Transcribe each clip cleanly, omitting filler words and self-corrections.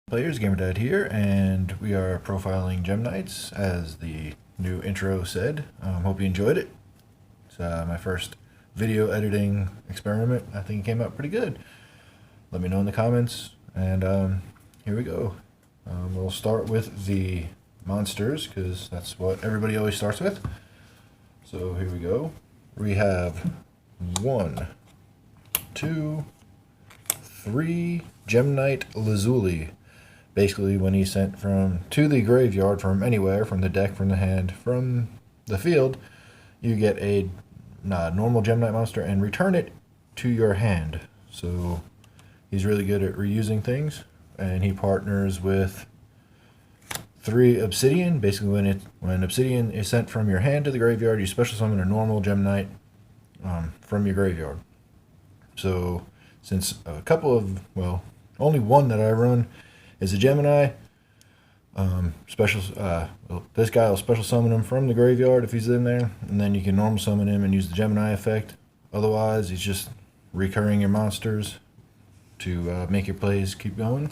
Players, GamerDad here, and we are profiling Gem Knights, as the new intro said. Hope you enjoyed it. It's my first video editing experiment. I think it came out pretty good. Let me know in the comments, and here we go. We'll start with the monsters, because that's what everybody always starts with. So here we go. We have 1, 2, 3 Gem Knight Lazuli. Basically, when he's sent to the graveyard from anywhere, from the deck, from the hand, from the field, you get a normal Gem Knight monster and return it to your hand. So he's really good at reusing things, and he partners with 3 Obsidian. Basically, when Obsidian is sent from your hand to the graveyard, you special summon a normal Gem Knight from your graveyard. So since a couple of, well, only one that I run is a Gemini. This guy will special summon him from the graveyard if he's in there, and then you can normal summon him and use the Gemini effect. Otherwise, he's just recurring your monsters to make your plays keep going.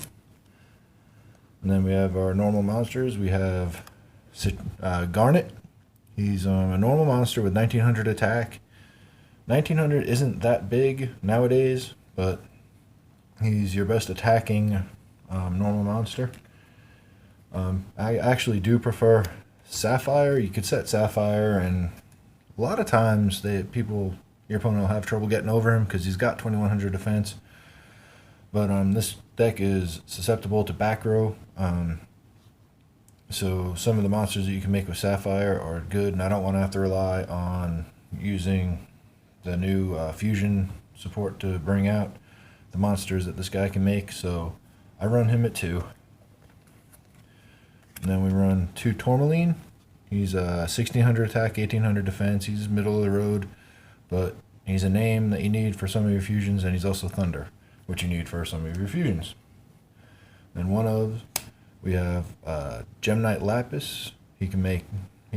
And then we have our normal monsters. We have Garnet. He's a normal monster with 1900 attack. 1900 isn't that big nowadays, but he's your best attacking normal monster. I actually do prefer Sapphire. You could set Sapphire, and a lot of times your opponent will have trouble getting over him because he's got 2100 defense. But this deck is susceptible to back row. So some of the monsters that you can make with Sapphire are good, and I don't want to have to rely on using the new fusion support to bring out the monsters that this guy can make. So I run him at 2. And then we run 2 Tourmaline. He's 1600 attack, 1800 defense. He's middle of the road, but he's a name that you need for some of your fusions, and he's also Thunder, which you need for some of your fusions. Then we have Gem Knight Lapis. He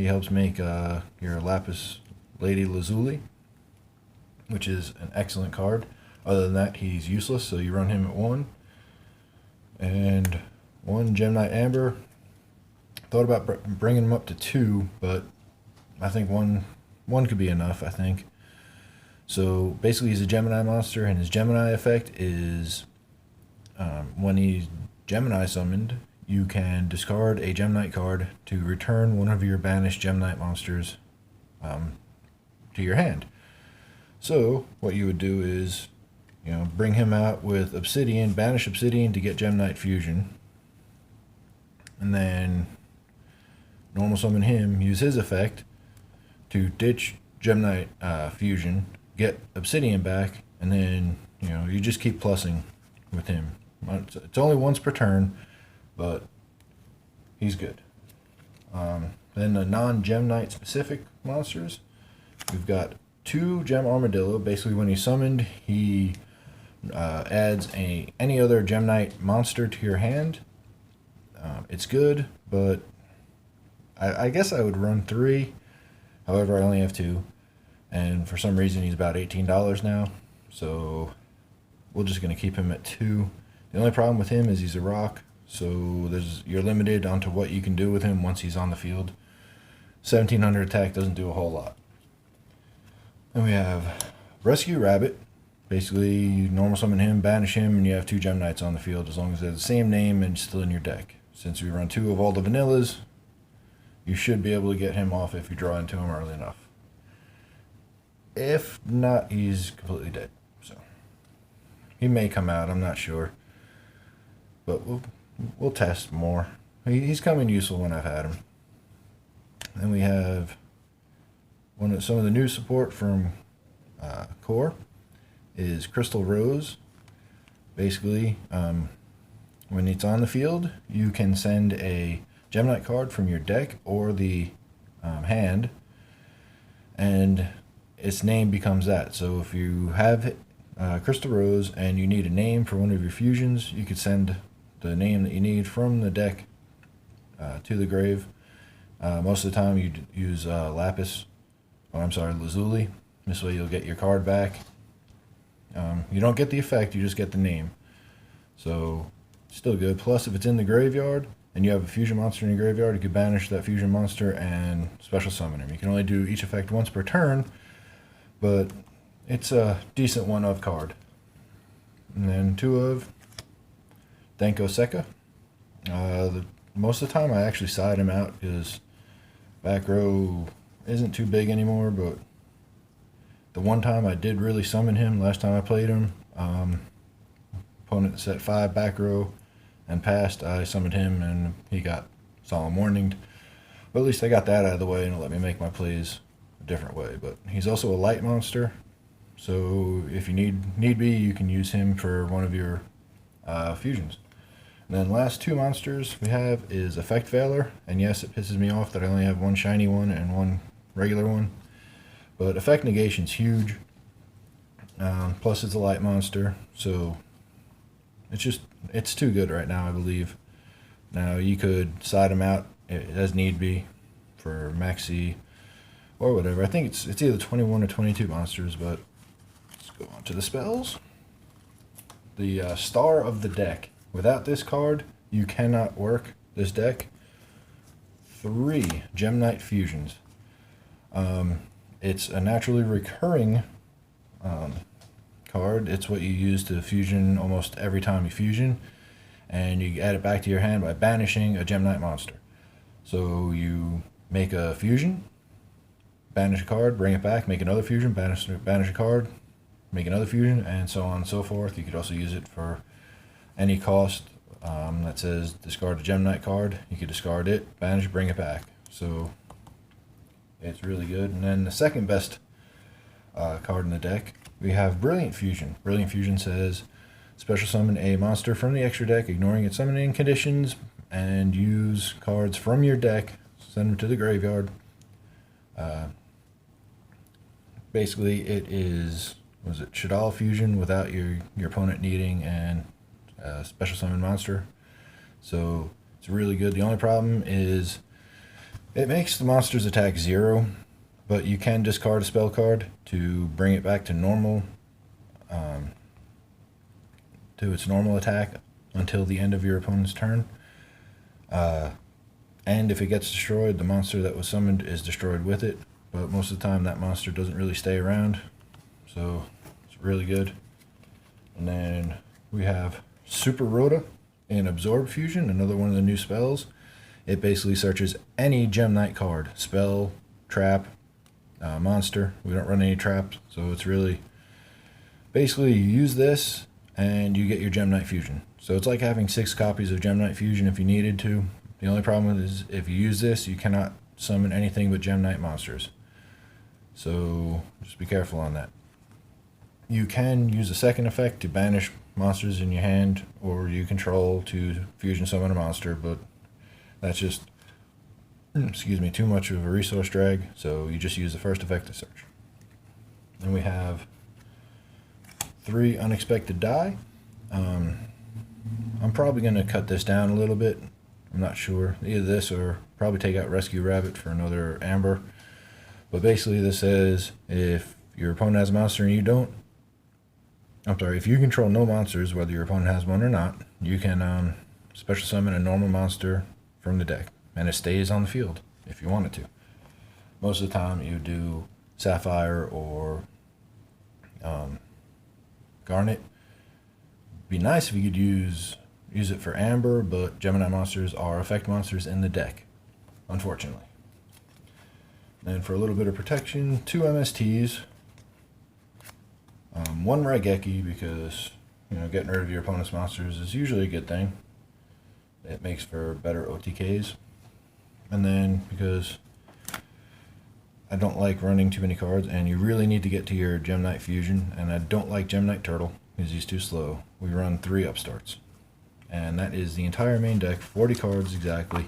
helps make your Lapis Lady Lazuli, which is an excellent card. Other than that, he's useless, so you run him at 1. And 1 Gem Knight Amber. Thought about bringing him up to 2, but I think one could be enough, I think. So basically, he's a Gemini monster, and his Gemini effect is when he's Gemini summoned, you can discard a Gem Knight card to return one of your banished Gem Knight monsters to your hand. So what you would do is, bring him out with Obsidian, banish Obsidian to get Gem Knight Fusion, and then normal summon him, use his effect to ditch Gem Knight Fusion, get Obsidian back, and then you just keep plussing with him. It's only once per turn, but he's good. Then the non-Gem Knight specific monsters, we've got 2 Gem Armadillo. Basically, when he's summoned, he adds any other Gem Knight monster to your hand. It's good, but I guess I would run 3. However, I only have 2, and for some reason he's about $18 now, so we're just going to keep him at 2. The only problem with him is he's a rock, so you're limited onto what you can do with him once he's on the field. 1700 attack doesn't do a whole lot. Then we have Rescue Rabbit. Basically, you normal summon him, banish him, and you have 2 Gem Knights on the field as long as they're the same name and still in your deck. Since we run 2 of all the vanillas, you should be able to get him off if you draw into him early enough. If not, he's completely dead. So he may come out, I'm not sure. But we'll test more. He's come in useful when I've had him. Then we have some of the new support from Core is Crystal Rose. Basically, when it's on the field, you can send a Gem Knight card from your deck or the hand, and its name becomes that. So if you have Crystal Rose and you need a name for one of your fusions, you could send the name that you need from the deck to the grave. Most of the time you use Lazuli. This way you'll get your card back. You don't get the effect, you just get the name. So Still good. Plus, if it's in the graveyard and you have a fusion monster in your graveyard, you can banish that fusion monster and special summon him. You can only do each effect once per turn, but it's a decent one-of card. And then 2 of Denko Seka. Most of the time I actually side him out because back row isn't too big anymore, but the one time I did really summon him, last time I played him, opponent set 5 back row and passed, I summoned him and he got solemn warninged. But at least I got that out of the way and it let me make my plays a different way. But he's also a light monster, so if you need be, you can use him for one of your fusions. And then last 2 monsters we have is Effect Veiler, and yes, it pisses me off that I only have 1 shiny one and 1 regular one. But Effect Negation's huge. Plus it's a light monster, so it's too good right now, I believe. Now you could side him out as need be for maxi or whatever. I think it's either 21 or 22 monsters, but let's go on to the spells. The star of the deck. Without this card, you cannot work this deck. 3 Gem Knight Fusions. It's a naturally recurring card. It's what you use to fusion almost every time you fusion, and you add it back to your hand by banishing a Gem Knight monster. So you make a fusion, banish a card, bring it back, make another fusion, banish a card, make another fusion, and so on and so forth. You could also use it for any cost that says discard a Gem Knight card. You could discard it, banish, bring it back. So it's really good. And then the second best card in the deck, we have Brilliant Fusion. Brilliant Fusion says special summon a monster from the extra deck, ignoring its summoning conditions, and use cards from your deck, send them to the graveyard. Basically, it is, was it Shadal Fusion without your opponent needing an special summon monster. So it's really good. The only problem is it makes the monster's attack 0, but you can discard a spell card to bring it back to normal, to its normal attack until the end of your opponent's turn. And if it gets destroyed, the monster that was summoned is destroyed with it. But most of the time, that monster doesn't really stay around, so it's really good. And then we have Super Rhoda in Absorb Fusion, another one of the new spells. It basically searches any Gem Knight card, spell, trap, monster. We don't run any traps, so it's really basically you use this and you get your Gem Knight Fusion. So it's like having 6 copies of Gem Knight Fusion if you needed to. The only problem is if you use this, you cannot summon anything but Gem Knight monsters. So just be careful on that. You can use a second effect to banish monsters in your hand, or you control to fusion summon a monster, but that's just, excuse me, too much of a resource drag, so you just use the first effect to search. Then we have 3 Unexpected Die. I'm probably going to cut this down a little bit. I'm not sure. Either this or probably take out Rescue Rabbit for another Amber. But basically this says if your opponent has a monster and you don't, if you control no monsters, whether your opponent has one or not, you can special summon a normal monster from the deck, and it stays on the field if you want it to. Most of the time you do Sapphire or Garnet. Be nice if you could use it for Amber, but Gemini monsters are effect monsters in the deck, unfortunately. And for a little bit of protection, 2 MSTs, 1 Raigeki, because getting rid of your opponent's monsters is usually a good thing. It makes for better OTKs. And then because I don't like running too many cards, and you really need to get to your Gem Knight Fusion, and I don't like Gem Knight Turtle because he's too slow, we run 3 Upstarts. And that is the entire main deck, 40 cards exactly.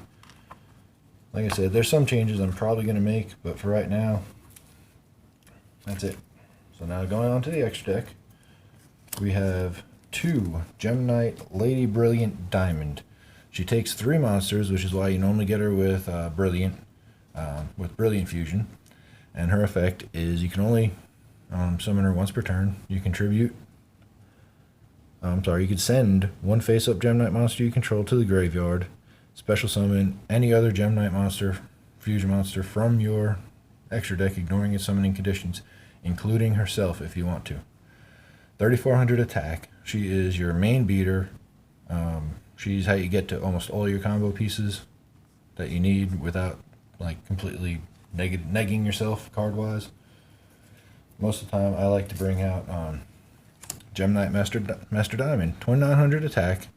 Like I said, there's some changes I'm probably going to make, but for right now, that's it. So now going on to the extra deck, we have 2 Gem Knight Lady Brilliant Diamond. She takes 3 monsters, which is why you normally get her with Brilliant Fusion. And her effect is you can only summon her once per turn. You contribute I'm sorry, you could send one face-up Gem Knight monster you control to the graveyard, special summon any other Gem Knight monster, fusion monster from your extra deck, ignoring its summoning conditions, including herself if you want to. 3,400 attack. She is your main beater. She's how you get to almost all your combo pieces that you need without like completely negging yourself card-wise. Most of the time, I like to bring out Gem Knight Master Diamond. 2,900 attack.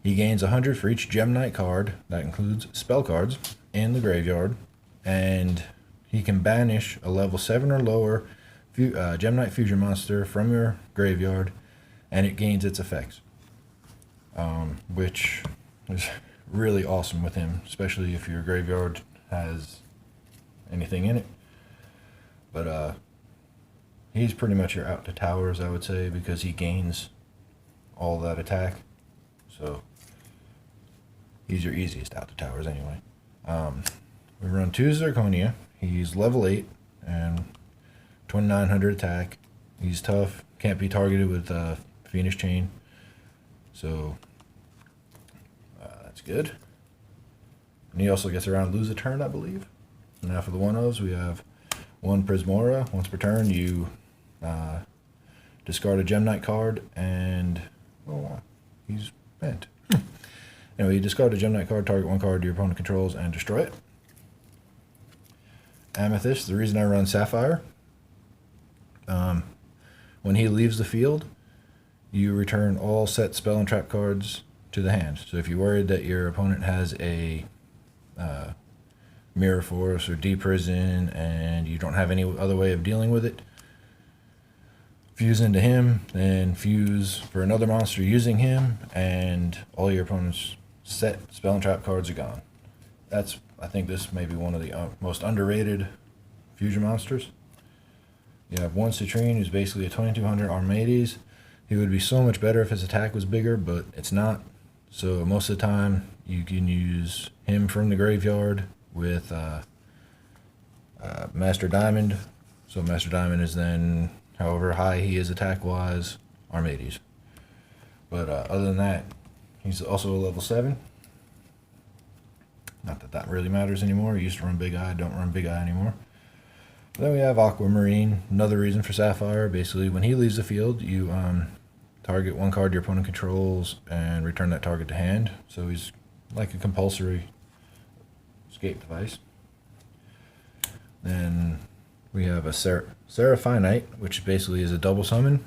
He gains 100 for each Gem Knight card. That includes spell cards in the graveyard. And he can banish a level 7 or lower Gem Knight Fusion monster from your graveyard, and it gains its effects. Which is really awesome with him, especially if your graveyard has anything in it. But he's pretty much your out to towers, I would say, because he gains all that attack. So he's your easiest out to towers anyway. We run 2 Zirconia. He's level 8 and 2,900 attack. He's tough. Can't be targeted with Phoenix Chain. So that's good. And he also gets around lose a turn, I believe. Now for the 1-ofs, we have 1 Prismora. Once per turn, you discard a Gem Knight card, and he's bent. Anyway, you discard a Gem Knight card, target 1 card your opponent controls, and destroy it. Amethyst, the reason I run Sapphire, when he leaves the field, you return all set spell and trap cards to the hand. So if you're worried that your opponent has a Mirror Force or Deprison and you don't have any other way of dealing with it, fuse into him, then fuse for another monster using him, and all your opponent's set spell and trap cards are gone. I think this may be one of the most underrated fusion monsters. You have 1 Citrine, who's basically a 2,200 Armades. He would be so much better if his attack was bigger, but it's not. So most of the time, you can use him from the graveyard with Master Diamond. So Master Diamond is then, however high he is attack-wise, Armades. But other than that, he's also a level 7. Not that that really matters anymore. I used to run Big Eye, don't run Big Eye anymore. Then we have Aquamarine, another reason for Sapphire. Basically, when he leaves the field, you target 1 card your opponent controls and return that target to hand. So he's like a compulsory escape device. Then we have a Seraphonite, which basically is a double summon.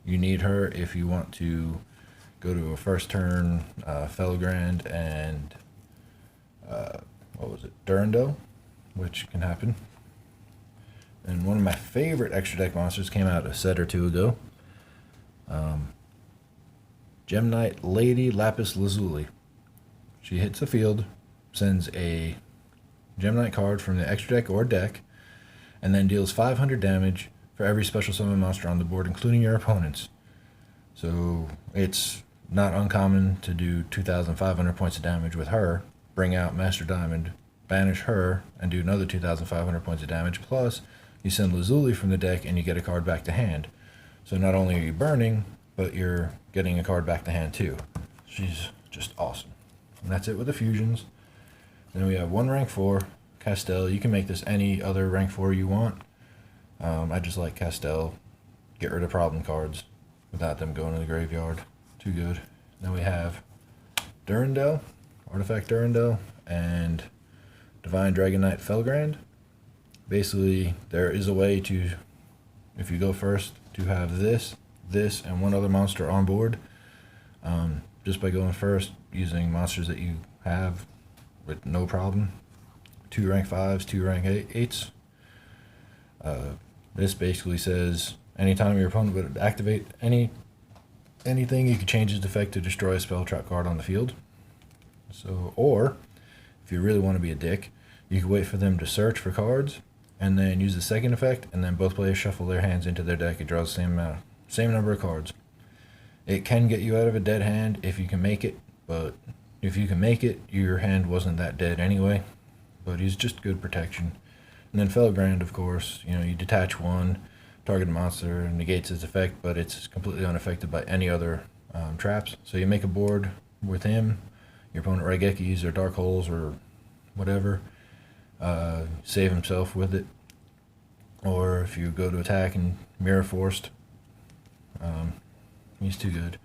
You need her if you want to go to a first turn felgrand and durendal, which can happen. And one of my favorite extra deck monsters came out a set or 2 ago. Gem Knight Lady Lapis Lazuli. She hits the field, sends a Gem Knight card from the extra deck or deck, and then deals 500 damage for every special summon monster on the board, including your opponent's. So it's not uncommon to do 2,500 points of damage with her, bring out Master Diamond, banish her, and do another 2,500 points of damage, plus you send Lazuli from the deck and you get a card back to hand. So not only are you burning, but you're getting a card back to hand too. She's just awesome. And that's it with the fusions. Then we have 1 rank 4, Castell. You can make this any other rank 4 you want. I just like Castell. Get rid of problem cards without them going to the graveyard. Too good. Then we have Durendal, Artifact Durendal, and Divine Dragon Knight Felgrand. Basically, there is a way to, if you go first, to have this, and 1 other monster on board. Just by going first, using monsters that you have with no problem. 2 rank 5s, 2 rank 8s. This basically says anytime your opponent would activate anything, you can change its effect to destroy a spell trap card on the field. So, or if you really want to be a dick, you can wait for them to search for cards and then use the second effect, and then both players shuffle their hands into their deck and draw the same number of cards. It can get you out of a dead hand if you can make it, but if you can make it, your hand wasn't that dead anyway. But he's just good protection. And then Felgrand, of course, you detach 1, targeted monster negates its effect, but it's completely unaffected by any other traps. So you make a board with him, your opponent Raigekis or Dark Holes or whatever, save himself with it. Or if you go to attack and Mirror Forced, he's too good.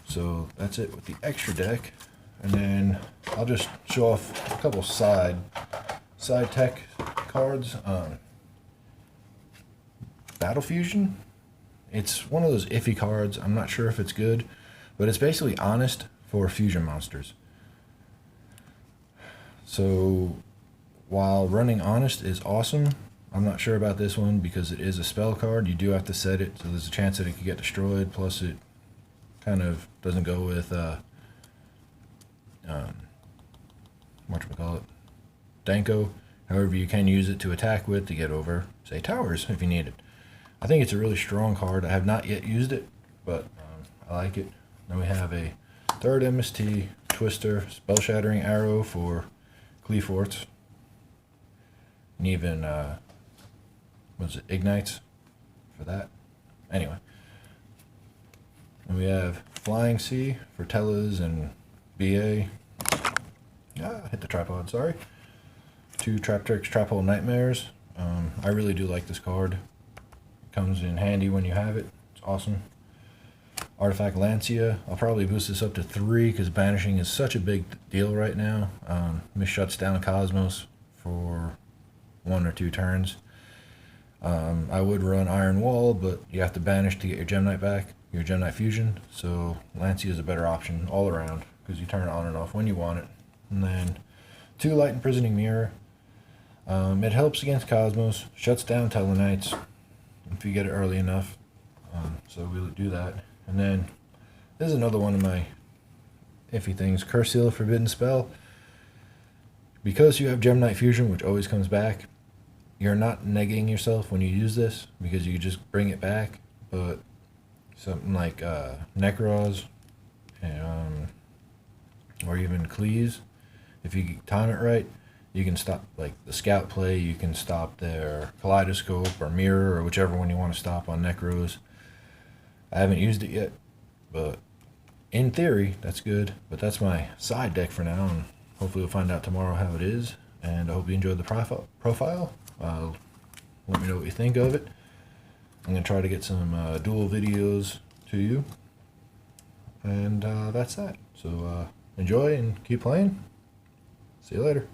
So that's it with the extra deck. And then I'll just show off a couple side tech cards. Battle Fusion. It's one of those iffy cards. I'm not sure if it's good, but it's basically honest for fusion monsters. So while running honest is awesome, I'm not sure about this one because it is a spell card. You do have to set it, so there's a chance that it could get destroyed. Plus, it kind of doesn't go with whatchamacallit, Danko. However, you can use it to attack with to get over, say, towers if you need it. I think it's a really strong card. I have not yet used it, but I like it. Then we have a third MST Twister Spell Shattering Arrow for Cleaforts. And even, Ignites for that. Anyway. And we have Flying Sea for Tellas and BA. Hit the tripod, sorry. 2 Trap Tricks, Trap Hole Nightmares. I really do like this card. It comes in handy when you have it. It's awesome. Artifact Lancia. I'll probably boost this up to 3 because banishing is such a big deal right now. This shuts down Cosmos for 1 or 2 turns. I would run Iron Wall, but you have to banish to get your Gem Knight back, your Gem Knight Fusion. So Lancia is a better option all around because you turn it on and off when you want it. And then 2 Light Imprisoning Mirror. It helps against Cosmos, shuts down Tellarknights if you get it early enough. So we'll do that. And then this is another one of my iffy things. Curse Seal Forbidden Spell. Because you have Gem Knight Fusion, which always comes back, you're not negating yourself when you use this because you just bring it back. But something like Necros or even Cleese, if you time it right, you can stop like the scout play, you can stop their Kaleidoscope or Mirror or whichever one you want to stop on Necros. I haven't used it yet, but in theory, that's good. But that's my side deck for now, and hopefully we'll find out tomorrow how it is. And I hope you enjoyed the profile. Let me know what you think of it. I'm going to try to get some dual videos to you. And that's that. So enjoy and keep playing. See you later.